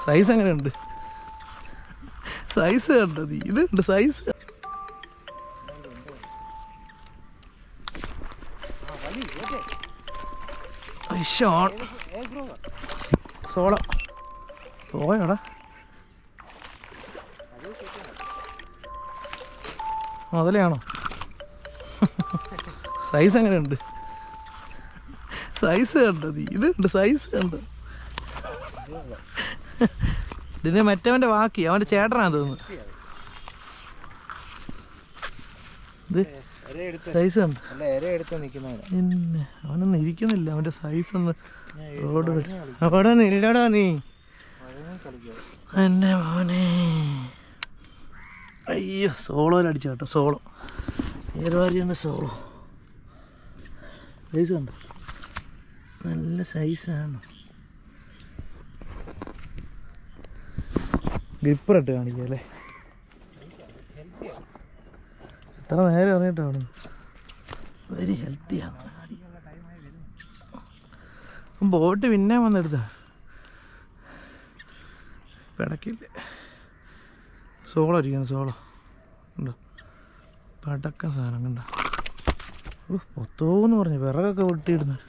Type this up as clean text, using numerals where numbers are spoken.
Size എങ്ങനെയുണ്ട്? Size കണ്ടോ നീ? ഇതുണ്ട് സൈസ്. സോള പോയടാ. മുതലാണോ? സൈസ് എങ്ങനെയുണ്ട്? സൈസ് കണ്ടോ നീ? ഇതുണ്ട് സൈസ് കണ്ടോ? ഇതിന് മറ്റവൻ്റെ ബാക്കി അവൻ്റെ ചേട്ടനാന്ന് തോന്നുന്നു. ഇത് സൈസ് കണ്ടോ? പിന്നെ അവനൊന്നും ഇരിക്കുന്നില്ല. അവൻ്റെ സൈസ് ഒന്ന് റോഡ് അവിടെ നില്ലടാ നീ എന്നെ മോനെ. അയ്യോ സോളോയിലടിച്ച കേട്ടോ. Solo ഏറുവാരിയാണ് solo. സൈസ് കണ്ടോ? നല്ല സൈസാണ്. ഗ്രിപ്പറിട്ട് കാണിക്കുക അല്ലേ? എത്ര നേരം ഇറങ്ങിയിട്ടാണ്. വെരി ഹെൽത്തിയാണ്. ബോട്ട് പിന്നെ വന്നെടുത്താ പിടക്കില്ലേ. സോളോ അടിക്കണം. സോളോ ഉണ്ടോ? പടക്കം സാധനം കണ്ടോ? പൊത്തോന്ന് പറഞ്ഞു വിറകൊക്കെ പൊട്ടിയിടുന്നത്.